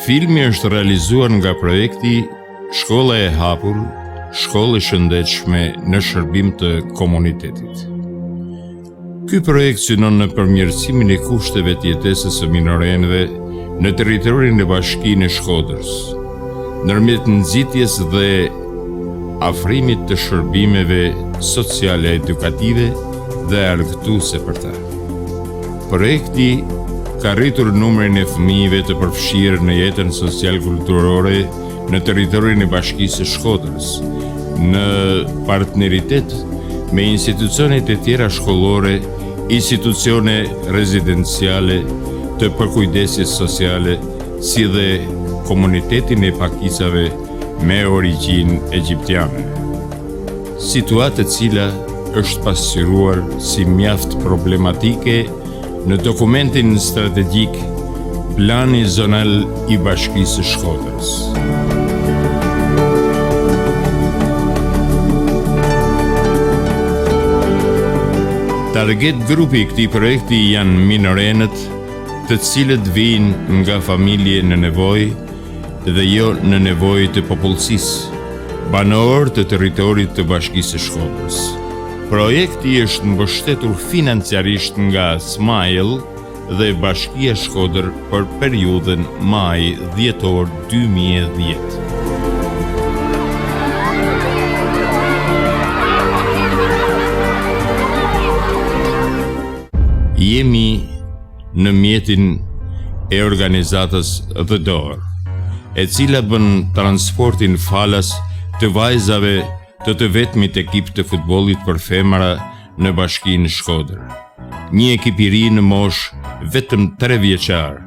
Filmi është realizuar nga projekti Shkolla e hapur, shkollë e shëndetshme në shërbim të komunitetit. Ky projekt synon në përmirësimin e kushteve të jetesës së minorenëve në territorin e Bashkinë e Shkodrës, ndërmjet nxitjes dhe afrimit të shërbimeve sociale edukative dhe argëtuese për ta. Projekti ka rritur numrin e fëmijëve të përfshirë në jetën social-kulturore në territorin e Bashkisë së Shkodrës, në partneritet me institucionet e tjera shkollore, institucione rezidenciale të përkujdesjes sociale, si dhe komunitetin e pakicave me origjinë egjiptiane. Situatë e cila është pasqyruar si mjaft problematike në dokumentin strategjik Plani Zonal i Bashkisë së Shkodrës. Target grupi i këtij projekti janë minorenët, të cilët vijnë nga familje në nevojë dhe jo në nevojë të popullsisë, banorë të territorit të Bashkisë së Shkodrës. Projekti është mbështetur financiarisht nga Smile dhe Bashkia Shkodër për periudhën maj-dhjetor 2010. Jemi në mjetin e organizatës The Door, e cila bën transportin falas të vajzave të vetmit ekip të futbollit për femra në Bashkinë Shkodër. Një ekip i ri në moshë vetëm 3 vjeçar,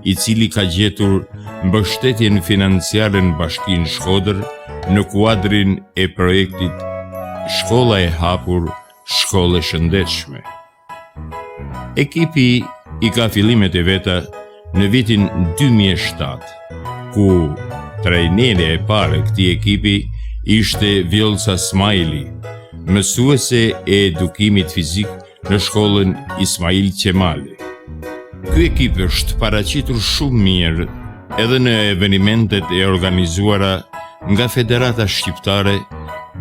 i cili ka gjetur mbështetjen financiare në Bashkinë Shkodër në kuadrin e projektit Shkolla e hapur, shkollë e shëndetshme. Ekipi i ka fillimet e veta në vitin 2007, ku trajnerja e parë e këtij ekipi ishte Vjolca Smajli, mësuese e edukimit fizik në shkollën Ismail Qemali. Ky ekip është paraqitur shumë mirë edhe në evenimentet e organizuara nga Federata Shqiptare,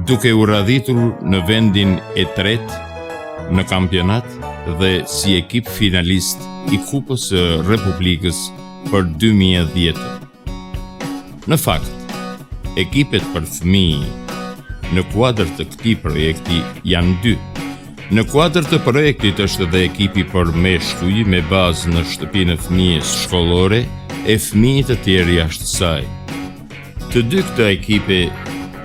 duke u radhitur në vendin e 3 në kampionat dhe si ekip finalist i Kupës së Republikës për 2010. Në fakt, ekipet për fëmijë në kuadër të këtij projekti janë 2. Në kuadër të projektit është edhe ekipi për meshkuj me bazë në shtëpinë e fëmijës shkollore e fëmijë të tjerë jashtë saj. Të dy këto ekipe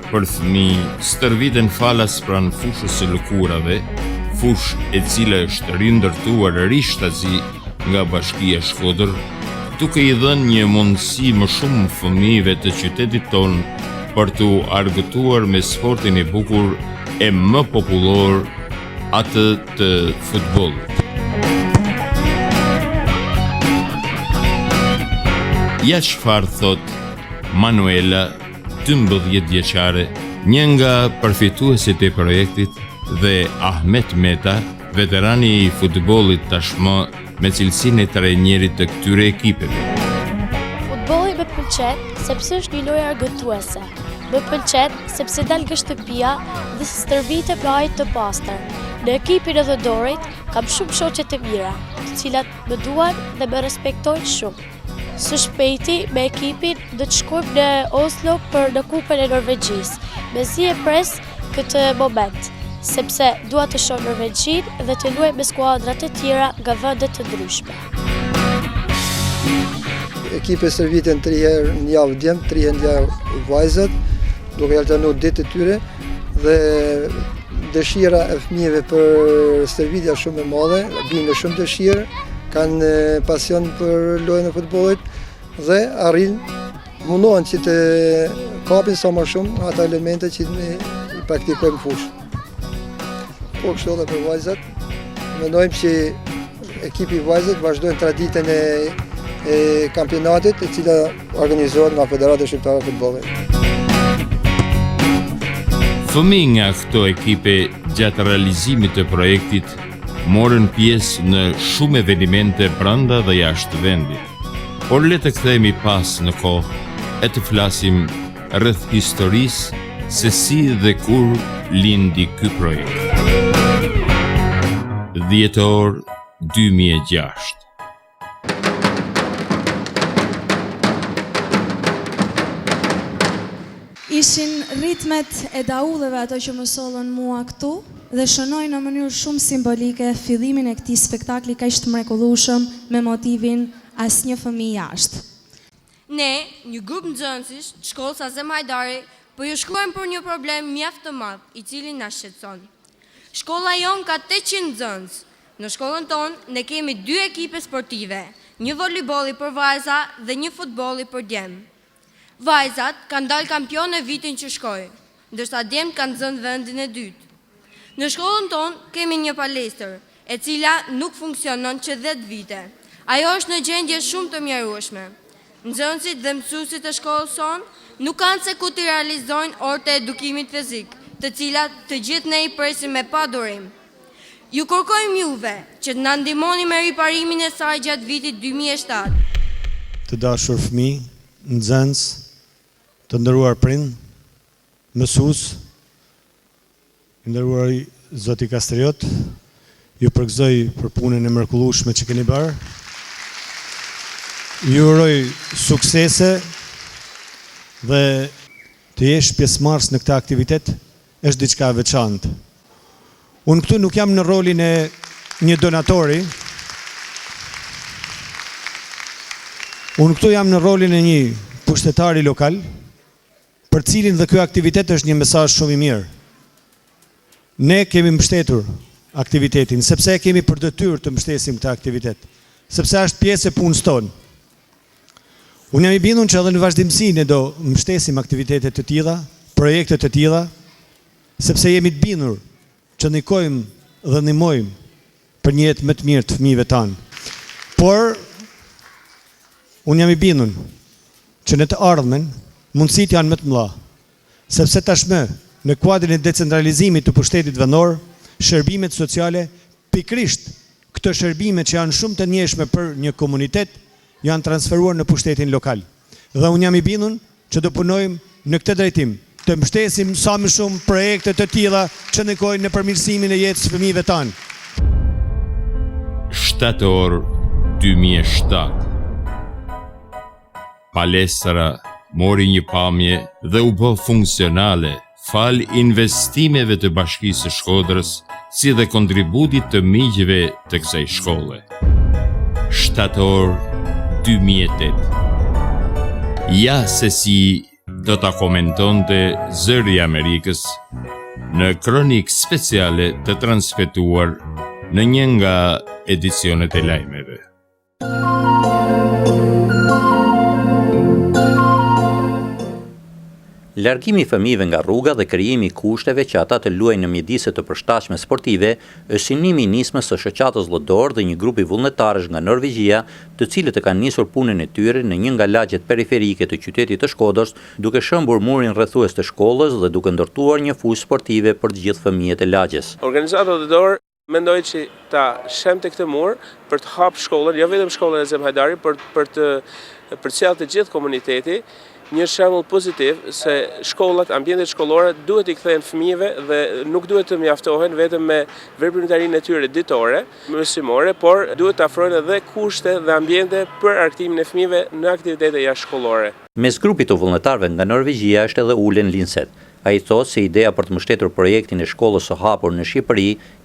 për fëmijë stërviten falas pranë fushës së lëkurave, fushë e cila është rindërtuar rishtazi nga Bashkia Shkodër, duke i dhënë një mundësi më shumë fëmijëve të qytetit tonë për t'u argëtuar me sportin e bukur e më popullor, atë të futbollit. Ja çfarë thot Manuela, 12 vjeçare, një nga përfituesit e projektit, dhe Ahmet Meta, veterani i futbollit tashmë me cilësinë e trajnerit të këtyre ekipeve. Futbolli më pëlqen sepse është një lojë argëtuese. Më pëlqen sepse dal nga shtëpia dhe stërvitet me ajër të pastër. Në ekipin e The Doorit kam shumë shoqe të mira, të cilat më duan dhe më respektojnë shumë. Së shpejti me ekipin do të shkojmë në Oslo për në Kupën e Norvegjisë. Mezi e pres këtë moment, sepse dua të shoh Norvegjinë dhe të luaj me skuadra të tjera nga vende të ndryshme. Ekipe stërviten 3 herë në javë djemt, 3 herë në javë vajzat, duke alternuar ditë të tyre dhe dëshira e fëmijëve për stërvitja shumë e madhe, vinë me shumë dëshirë, kanë pasion për lojën e futbollit dhe mundohen që të kapin sa më shumë ata elemente që i praktikojmë fushë. Po kështu edhe për vajzat, mendojmë që ekipi i vajzat vazhdojnë traditën e kampionatit, e cila organizohet nga Federata Shqiptare e Futbollit. Fëmijë nga këto ekipe gjatë realizimit të projektit morën pjesë në shumë evenimente brenda dhe jashtë vendit. Por le të kthehemi pas në kohë e të flasim rreth historisë se si dhe kur lindi ky projekt. 10 2006. Ishin ritmet e daulleve ato që më sollën mua këtu dhe shënoj në mënyrë shumë simbolike fillimin e këtij spektakli kaq të mrekullueshëm me motivin Asnjë fëmijë jashtë. Ne, një grup nxënësish të shkollës Azem Hajdari, po ju shkruajmë për një problem mjaft të madh, i cili na shqetëson. Shkolla jon ka 800 nxënës. Në shkollën tonë ne kemi 2 ekipe sportive, një voleybolli për vajza dhe një futbolli për djem. Vajzat kanë dalë kampion në vitin që shkoi, ndërsa djemt kanë zënë vendin e dytë. Në shkollën tonë kemi një palestër, e cila nuk funksionon që 10 vite. Ajo është në gjendje shumë të mjerueshme. Nxënësit dhe mësuesit e shkollës sonë nuk kanë se ku të realizojnë orët e edukimit fizik, të cilat të gjithë ne i presim me pa durim. Ju kërkojmë juve që të na ndihmoni me riparimin e saj gjatë vitit 2007. Të dashur fëmijë, nxënës, të nderuar prind, mësues, nderuar zoti Kastriot, ju përgëzoj për punën e mrekullueshme që keni bërë. Ju uroj suksese dhe të jesh pjesëmarrës në këtë aktivitet është diçka e veçantë. Unë këtu nuk jam në rolin e një donatori. Unë këtu jam në rolin e një pushtetari lokal, për cilin dhe ky aktivitet është një mesazh shumë i mirë. Ne kemi mbështetur aktivitetin, sepse kemi për detyrë të mbështesim këtë aktivitet, sepse është pjesë e punës tonë. Unë jam i bindur që edhe në vazhdimsi ne do mbështesim aktivitete të tilla, projekte të tilla, sepse jemi të bindur që ndikojmë dhe ndihmojmë për një jetë më të mirë të fëmijëve tanë. Por unë jam i bindur që në të ardhmen mundësitë janë më të mëdha, sepse tashmë në kuadrin e decentralizimit të pushtetit vendor, shërbimet sociale, pikërisht këto shërbime që janë shumë të njëshme për një komunitet, janë transferuar në pushtetin lokal. Dhe unë jam i bindur që do punojmë në këtë drejtim, të mbështesim sa më shumë projekte të tilla që ndikojnë në përmirësimin e jetës së fëmijëve tanë. 7 2007. Palestra mori një pamje dhe u bë funksionale fal investimeve të Bashkisë së Shkodrës, si dhe kontributit të miqve të kësaj shkolle. 7 2008. Ja se si do ta komentonte Zëri i Amerikës në kronik speciale të transmetuar në një nga edicionet e lajmeve. Largimi i fëmijëve nga rruga dhe krijimi i kushteve që ata të luajnë në mjedise të përshtatshme sportive është synimi i nismës së shoqatës Llodor dhe një grupi vullnetarësh nga Norvegjia, të cilët e kanë nisur punën e tyre në një nga lagjet periferike të qytetit të Shkodrës, duke shëmbur murin rrethues të shkollës dhe duke ndërtuar një fushë sportive për të gjithë fëmijët e lagjes. Organizata Llodor mendoj që ta shemte këtë mur për të hapur shkollën, jo vetëm shkollën e Azem Hajdari, për të përcjellë të gjithë komuniteti. Një shembull pozitiv se shkollat, ambientet shkollore duhet i kthehen fëmijëve dhe nuk duhet të mjaftohen vetëm me veprimtarinë e tyre ditore, mësimore, por duhet të afrojnë edhe kushte dhe ambiente për arktimin e fëmijëve në aktivitete jashtëshkollore. Mes grupit të vullnetarëve nga Norvegjia është edhe Ulen Linset. Ai thotë se ideja për të mbështetur projektin e shkollës së hapur në Shqipëri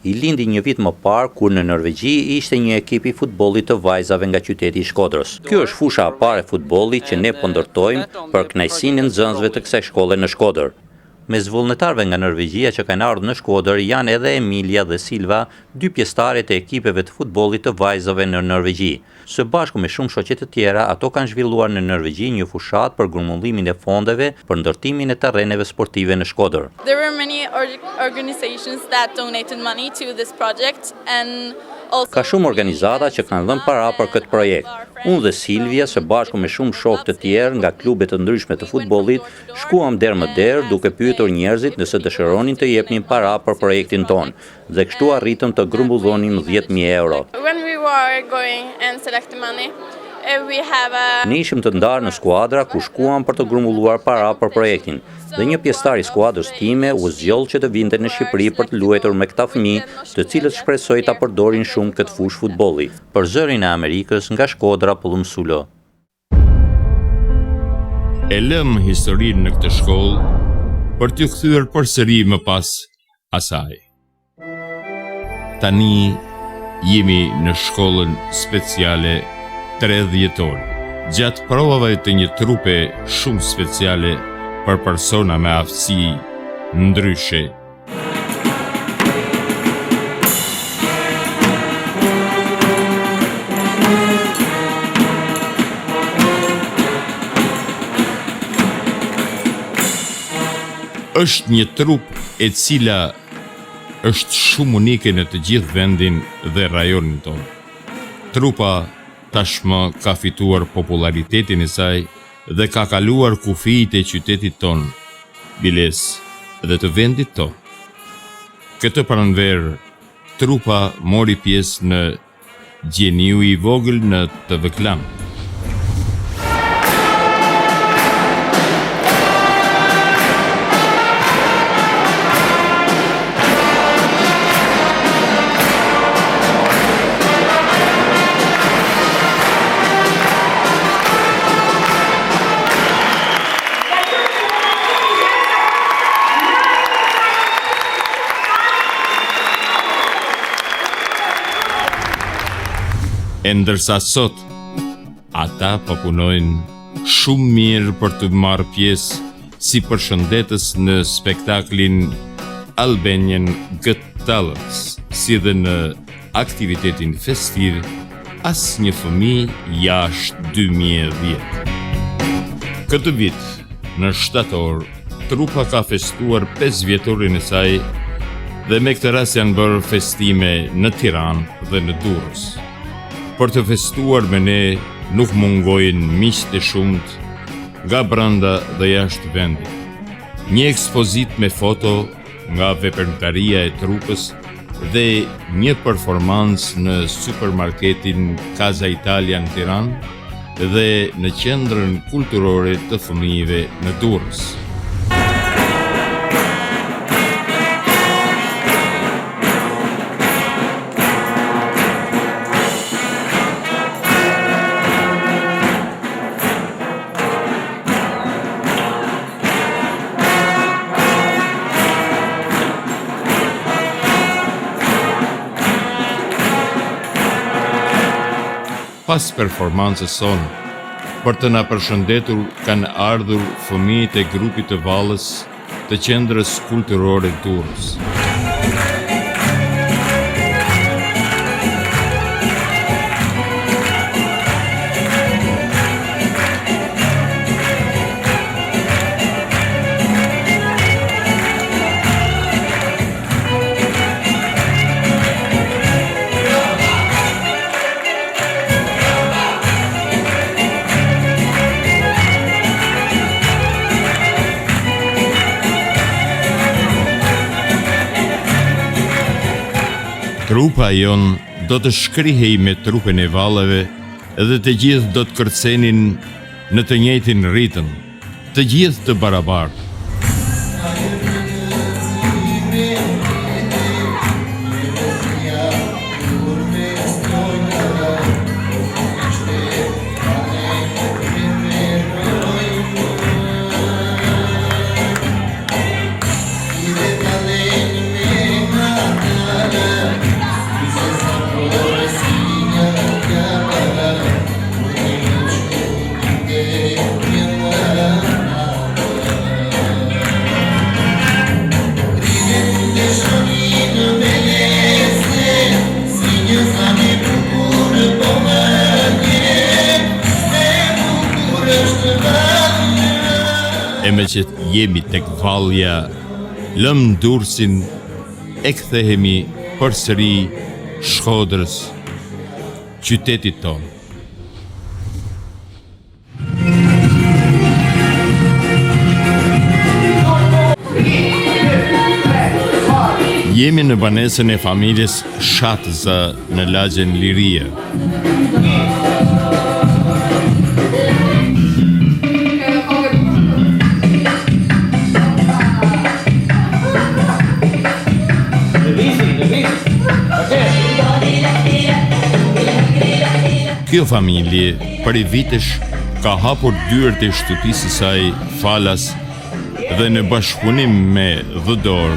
i lindi një vit më parë kur në Norvegji ishte një ekip i futbollit të vajzave nga qyteti i Shkodrës. Kjo është fusha e parë e futbollit që ne po ndërtojmë për kënaqësinë e nxënësve të kësaj shkolle në Shkodër. Mes vullnetarëve nga Norvegjia që kanë ardhur në Shkodër janë edhe Emilia dhe Silva, 2 pjesëtarë të ekipeve të futbollit të vajzave në Norvegji. Së bashku me shumë shoqe të tjera, ato kanë zhvilluar në Norvegji një fushat për grumbullimin e fondeve për ndërtimin e terreneve sportive në Shkodër. There were many organizations that donated money to this project and Ka shumë organizata që kanë dhënë para për këtë projekt. Unë dhe Silvia, së bashku me shumë shokë të tjerë nga klube të ndryshme të futbollit, shkuam derë më derë duke pyetur njerëzit nëse dëshironin të jepnin para për projektin tonë, dhe kështu arritëm të grumbullonim 10.000 euro. when we were going and selecting money, we have a Ne ishim të ndarë në skuadra ku shkuam për të grumbulluar para për projektin. Dhe një pjesëtar i skuadrës time u zgjoll që të vinte në Shqipëri për të luajtur me këta fëmijë, të cilët shpresoi ta përdorin shumë këtë fushë futbolli. Për zërin e Amerikës nga Shkodra Pullumsulo. E lëm historinë në këtë shkollë për t'ju kthyer përsëri më pas asaj. Tani jemi në shkollën speciale 3 dhjetor, gjatë provave të një trupe shumë speciale për persona me aftësi ndryshe. Është një trup e cila është shumë unike në të gjithë vendin dhe rajonin tonë. Trupa tashmë ka fituar popularitetin e saj dhe ka kaluar kufijtë e qytetit tonë, biles dhe të vendit tonë. Këtë pranverë, trupa mori pjesë në gjeniu i vogël në TV Klan. E ndërsa sot, ata po punojnë shumë mirë për të marrë pjesë si përshëndetës në spektaklin Albanian Got Talent, si dhe në aktivitetin festiv Asnjë fëmijë jashtë 2010. Këtë vit, në shtator, trupa ka festuar 5 vjetorin e saj dhe me këtë rast janë bërë festime në Tiranë dhe në Durrës. Për të festuar me ne nuk mungojnë miqtë e shumt nga brenda dhe jashtë vendit. Një ekspozit me foto nga veprimtaria e trupës dhe një performancë në supermarketin Casa Italia në Tiranë dhe në qendrën kulturore të fëmijëve në Durrës. Pas performancës sonë, për të na përshëndetur kanë ardhur fëmijët e grupit të Vallës të qendrës kulturore Durrës. Trupa jon do të shkrihej me trupin e vallave dhe të gjithë do të kërcenin në të njëjtin ritëm, të gjithë të barabartë. E me që jemi tek vallja, lëm Durrësin, e kthehemi përsëri Shkodrës, qytetit tonë. Jemi në banesën e familjes Shatza në lagjen Liria. Kjo familje prej vitesh ka hapur dyert e shtëpisë së saj falas dhe në bashkëpunim me The Door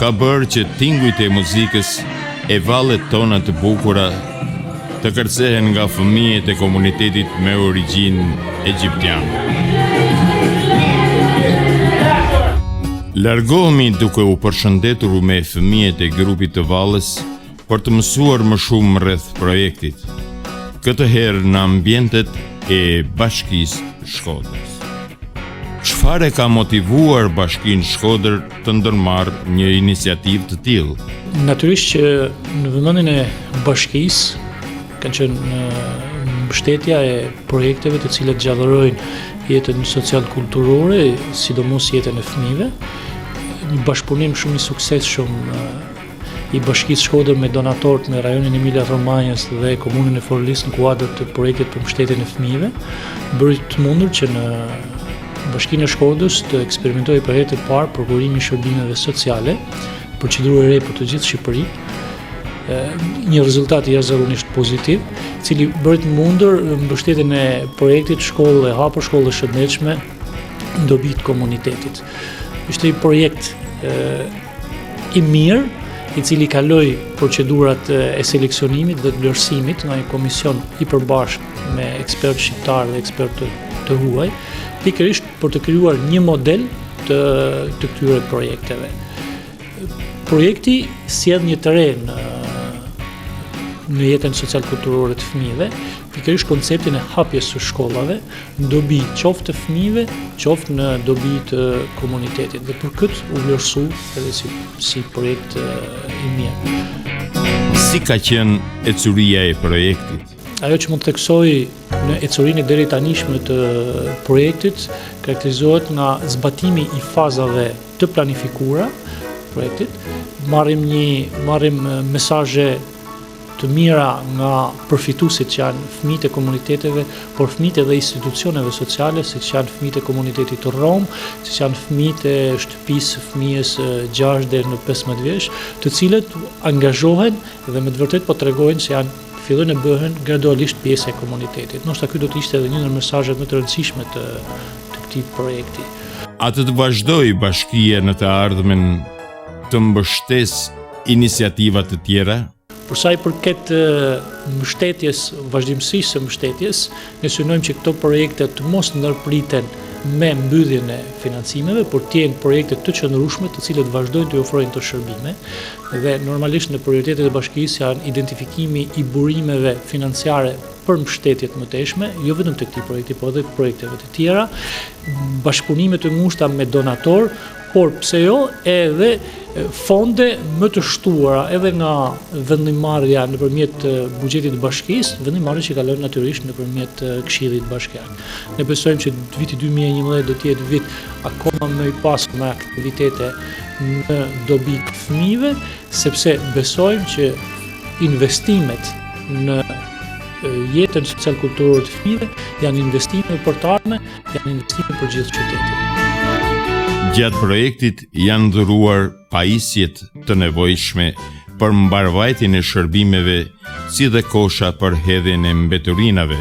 ka bërë që tingujt e muzikës e vallet tona të bukura të kërcehen nga fëmijët e komunitetit me origjinë egjiptiane. Largohemi duke u përshëndetur me fëmijët e grupit të Vallës për të mësuar më shumë rreth projektit, këtë herë në ambientet e Bashkisë Shkodrës. Çfarë ka motivuar Bashkinë Shkodër të ndërmarrë një iniciativë të tillë? Natyrisht që në vëmendjen e Bashkisë kanë qenë mbështetja e projekteve të cilat gjallërojnë jetën social-kulturore, sidomos jetën e fëmijëve, një bashkëpunim shumë i suksesshëm i Bashkisë Shkodër me donatorët në rajonin Emilia Romanjës dhe komunën e Forlis në kuadër të projektit për mbështetjen e fëmijëve, bëri të mundur që në Bashkinë e Shkodrës të eksperimentojë për herë të parë prokurimin e shërbimeve sociale, procedurë e re për të gjithë Shqipërinë, një rezultat jashtëzakonisht pozitiv, i cili bëri të mundur mbështetjen e projektit shkollë e hapur, shkollë e shëndetshme në dobi të komunitetit. Ishte një projekt i mirë, i cili kaloi procedurat e seleksionimit dhe të vlerësimit nga një komision i përbashkët me ekspertë shqiptar dhe ekspertë të huaj, pikërisht për të krijuar një model të këtyre projekteve. Projekti sjell një terren në jetën social-kulturore të fëmijëve, pikërisht konceptin e hapjes së shkollave në dobi qoftë të fëmijëve, qoftë në dobi të komunitetit. Dhe për këtë u vlerësu edhe si projekt i mirë. Si ka qenë ecuria e projektit? Ajo që mund të theksoj në ecurinë e deri tanishme të projektit karakterizohet nga zbatimi i fazave të planifikuara projektit. Marrim mesazhe të mira nga përfituesit që janë fëmijët e komuniteteve, por fëmijët edhe institucioneve sociale, siç janë fëmijët e komunitetit të Rom, siç janë fëmijët e shtëpisë fëmijës 6 deri në 15 vjeç, të cilët angazhohen dhe me të vërtetë po tregojnë se fillojnë të bëhen gradualisht pjesë e komunitetit. Ndoshta ky do të ishte edhe një ndër mesazhet më të rëndësishme të këtij projekti. A të vazhdojë bashkia në të ardhmen të mbështesë iniciativa të tjera? Për sa i përket mbështetjes, vazhdimësisë së mbështetjes, ne synojmë që këto projekte të mos ndërpriten me mbylljen e financimeve, por të jenë projekte të qëndrueshme, të cilët vazhdojnë të ofrojnë të shërbime, dhe normalisht në prioritetet e bashkisë janë identifikimi i burimeve financiare për mbështetjet më teshme, jo vetëm të këtij projekti, por edhe të projekteve të tjera, bashkëpunime të ngushta me donator, por pse jo edhe fonde më të shtuara edhe nga vendimmarrja nëpërmjet buxhetit të bashkisë, vendimmarrja që kalon natyrisht nëpërmjet Këshillit Bashkiak. Ne besojmë që viti 2011 do të jetë vit akoma më i pasur me aktivitete në dobi të fëmijëve, sepse besojmë që investimet në jetën social-kulturore të fëmijëve janë investime për të ardhmen, janë investime për gjithë qytetin. Gjatë projektit janë dhuruar pajisjet të nevojshme për mbarvajtjen e shërbimeve, si dhe kosha për hedhjen e mbeturinave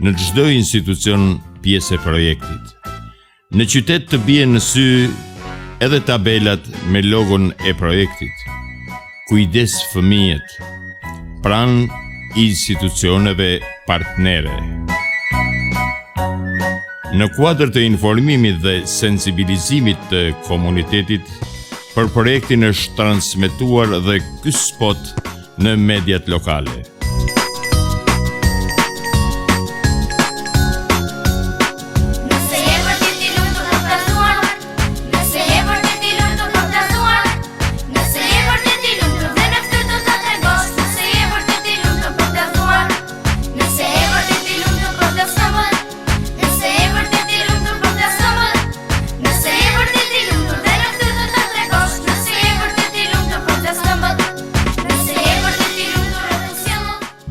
në çdo institucion pjesë e projektit. Në qytet të bie në sy edhe tabelat me logon e projektit. Kujdes fëmijët, pranë institucioneve partnere. Në kuadër të informimit dhe sensibilizimit të komunitetit, për projektin është transmetuar dhe ky spot në mediat lokale.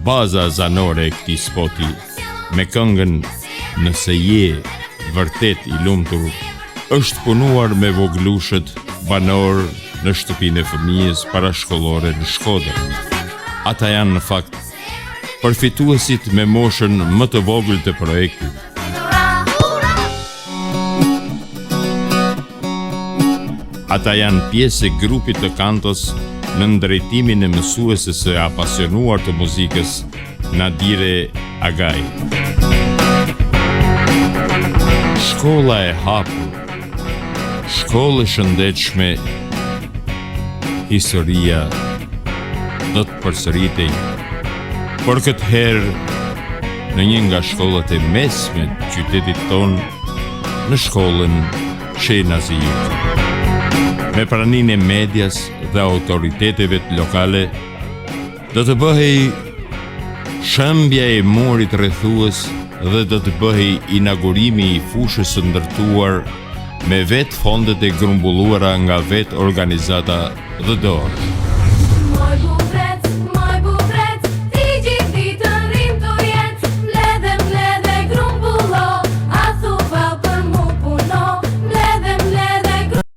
Baza zanore e këtij spoti me këngën Nëse je vërtet i lumtur, është punuar me voglushët banor në shtëpinë e fëmijës parashkollore në Shkodër. Ata janë në fakt përfituesit me moshën më të vogël të projektit. Ata janë pjesë e grupit të kantos në ndrejtimin e mësueses së apasionuar të muzikës, Nadire Agaj. Shkolla e hapur, shkollë e shëndetshme, historia do të përsëritej, por këtë herë në një nga shkollat e mesme të qytetit tonë, në shkollën Shenaziut. Me praninë e medias dhe autoriteteve lokale, do të bëhej shëmbja e murit rrethues dhe do të bëhej inaugurimi i fushës së ndërtuar me vetë fondet e grumbulluara nga vetë organizata dhe dorë.